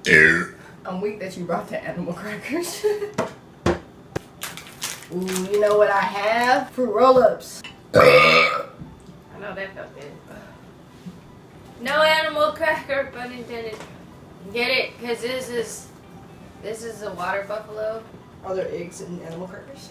I'm weak that you brought the animal crackers. Ooh, you know what I have? Fruit roll-ups. I know that felt good. No animal cracker, pun intended. Get it? Because this is a water buffalo. Are there eggs in animal crackers?